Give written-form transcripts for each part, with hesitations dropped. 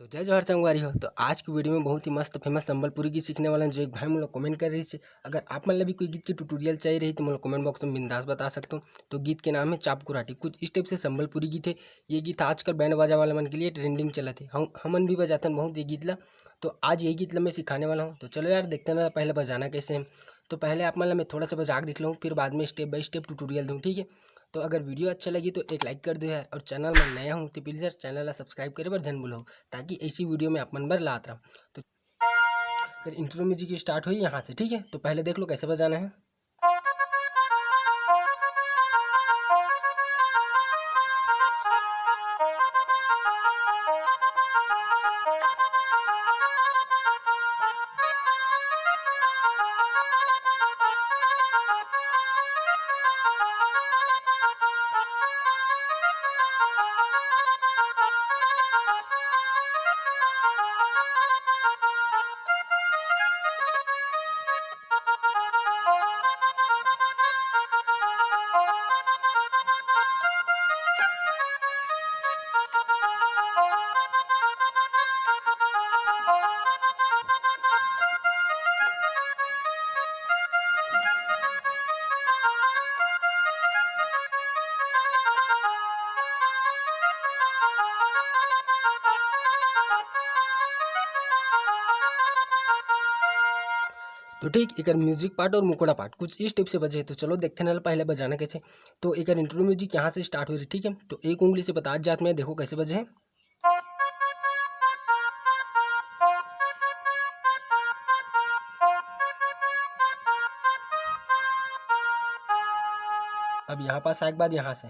तो जय जवाहर संगवारी हो। तो आज की वीडियो में बहुत ही मस्त फेमस संबलपुरी गीत सीखने वाले हैं, जो एक भाई मुझे कमेंट कर रही है। अगर आप मतलब भी कोई गीत की ट्यूटोरियल चाहिए रही तो मुझे कमेंट बॉक्स में बिंदास बता सकते हो। तो गीत के नाम है चाप कुराटी। कुछ इस टाइप से संबलपुरी गीत है। ये गीत आजकल बैंड बाजा वाले मन के लिए ट्रेंडिंग चला थे। हमन भी बजाते हैं बहुत ये गीत ला। तो आज यही गीत ला मैं सिखाने वाला हूँ। तो चलो यार देखते ना पहले बजाना कैसे है। तो पहले आप मतलब मैं थोड़ा सा बजा के दिख लूँ, फिर बाद में स्टेप बाय स्टेप ट्यूटोरियल दूँ, ठीक है। तो अगर वीडियो अच्छा लगी तो एक लाइक कर दो यार, और चैनल में नया हूँ तो प्लीज़ यार चैनल ला सब्सक्राइब करे बर जन भूलो, ताकि ऐसी वीडियो में आप मन बर लात रहा। तो अगर इंट्रो म्यूजिक स्टार्ट हुई यहाँ से, ठीक है। तो पहले देख लो कैसे बजाना है। तो ठीक, एक म्यूजिक पार्ट और मुकोड़ा पार्ट कुछ इस टाइप से बजे। तो चलो देखते ना पहले बजाना कैसे। तो एक इंट्रो म्यूजिक यहाँ से स्टार्ट हो रही, ठीक है। तो एक उंगली से बता जात में देखो कैसे बजे है। अब यहाँ पास आए के बाद यहाँ से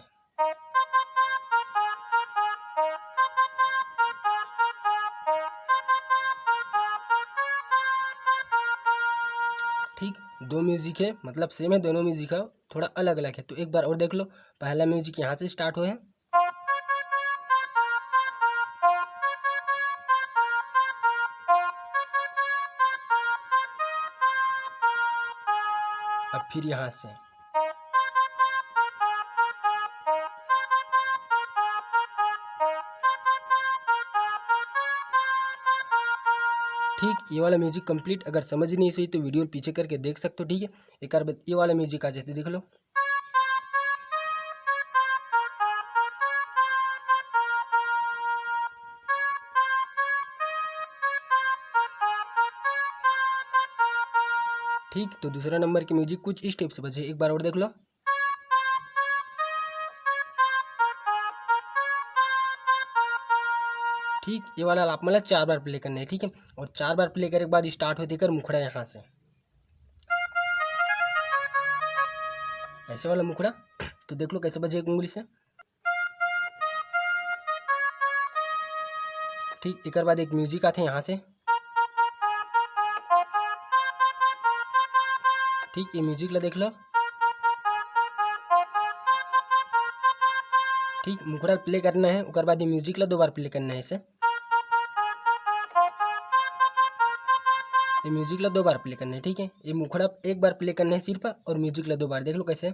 ठीक। दो म्यूजिक है, मतलब सेम है, दोनों म्यूजिक है, थोड़ा अलग अलग है। तो एक बार और देख लो। पहला म्यूजिक यहाँ से स्टार्ट हुआ है, अब फिर यहाँ से ठीक। ये वाला म्यूजिक कंप्लीट अगर समझ नहीं सही तो वीडियो पीछे करके देख सकते हो, ठीक है। एक बार ये वाला म्यूजिक आ जाते देख लो। ठीक। तो दूसरा नंबर की म्यूजिक कुछ इस टाइप से बजे, एक बार और देख लो। ठीक। ये वाला आप मतलब 4 बार प्ले करना है, ठीक है। और 4 बार प्ले करने के बाद स्टार्ट हो देकर मुखड़ा यहाँ से ऐसे वाला मुखड़ा। तो देख लो कैसे बजे एक उंगली से। ठीक। एक बाद एक म्यूजिक आते हैं यहाँ से। ठीक। ये म्यूजिक ला देख लो। ठीक। मुखड़ा प्ले करना है, उसके बाद ये म्यूजिक ला 2 बार प्ले करना है इसे। ये म्यूजिक ला 2 बार प्ले करना है, ठीक है। ये मुखड़ा एक बार प्ले करना है सिर्फ, और म्यूजिक ला 2 बार। देख लो कैसे।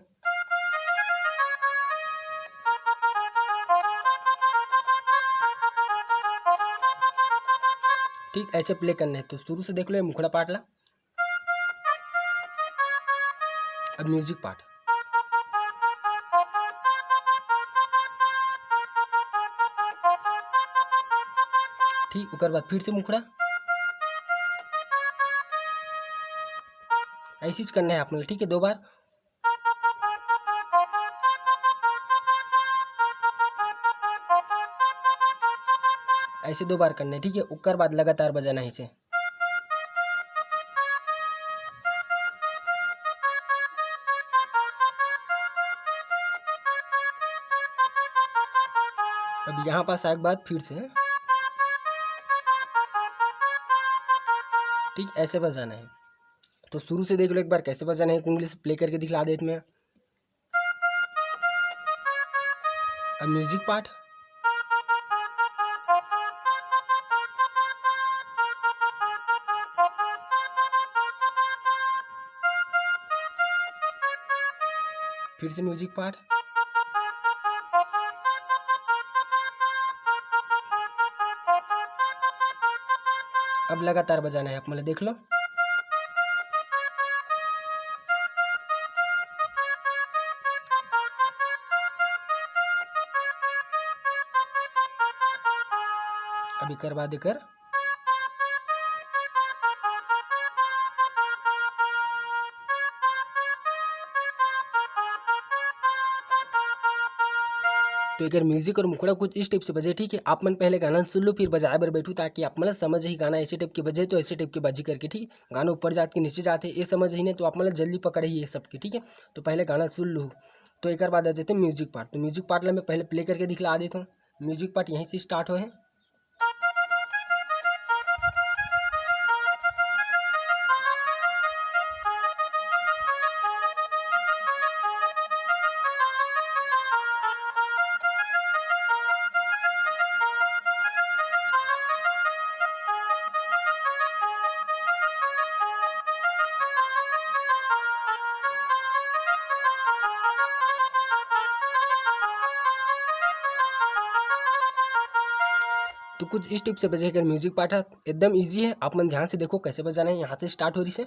ठीक। ऐसे प्ले करना है। तो शुरू से देख लो ये मुखड़ा पार्ट ला। अब म्यूजिक पार्ट। ठीक। उसके बाद फिर से मुखड़ा। ऐसी चीज करना है आप मतलब, ठीक है, 2 बार। ऐसे 2 बार करना है, ठीक है। उसके बाद लगातार बजाना है इसे। अब यहाँ पास आए के बाद फिर से ठीक ऐसे बजाना है। तो शुरू से देख लो एक बार कैसे बजाना है, उंगली से प्ले करके दिखला देते मैं। अब म्यूजिक पार्ट। फिर से म्यूजिक पार्ट। अब लगातार बजाना है, आप मतलब देख लो। अभी करवा देकर तो अगर म्यूजिक और मुखड़ा कुछ इस टाइप से बजे, ठीक है। आप मन पहले गाना सुन लो फिर बजाए बर बैठू, ताकि आप मतलब समझ ही गाना ऐसे टाइप के बजे तो ऐसे टाइप के बाजी करके, ठीक। गाना ऊपर जात के नीचे जाते ये समझ ही नहीं, तो आप मतलब जल्दी पकड़े ही ये सबके, ठीक है। तो पहले गाना सुन लो, तो एक बाद आ जाते हैं म्यूजिक पार्ट। तो म्यूजिक पार्ट ला मैं पहले प्ले करके दिखला देता हूँ। म्यूजिक पार्ट यहीं से स्टार्ट हो है। तो कुछ इस टिप से बजे अगर म्यूजिक पार्ट है एकदम इजी है, आप मन ध्यान से देखो कैसे बजाना है। यहाँ से स्टार्ट हो रही से,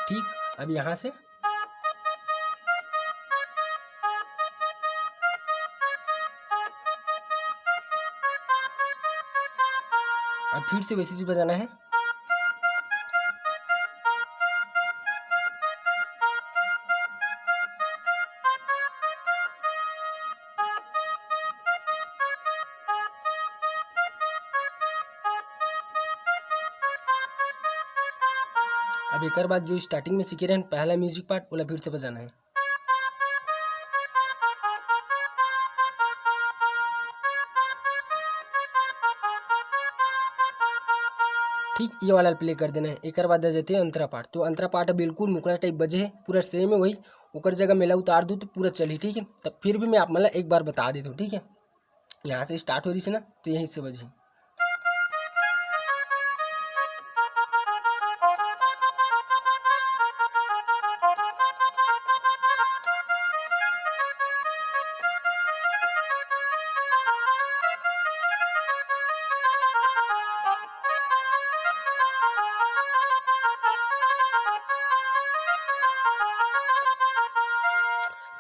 ठीक। अब यहाँ से अब फिर से वैसे ही बजाना है। अब एक बार जो स्टार्टिंग में सीखे रहे पहला म्यूजिक पार्ट वाला फिर से बजाना है। ठीक, ये वाला प्ले कर देना है। एक बाद आ जाते हैं अंतरा पार्ट। तो अंतरा पार्ट बिल्कुल मुकड़ा टाइप बजे है, पूरा सेम है वही। ओकर जगह मेला उतार दूँ तो पूरा चली, ठीक है। तब फिर भी मैं आप मतलब एक बार बता देता हूँ, ठीक है। यहाँ से स्टार्ट हो रही है ना, तो यहीं से बजे।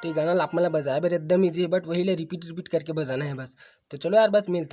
तो ये गाना आप मतलब बजाए बर एकदम ईजी है, बट वही ले रिपीट रिपीट करके बजाना है बस। तो चलो यार, बस मिलता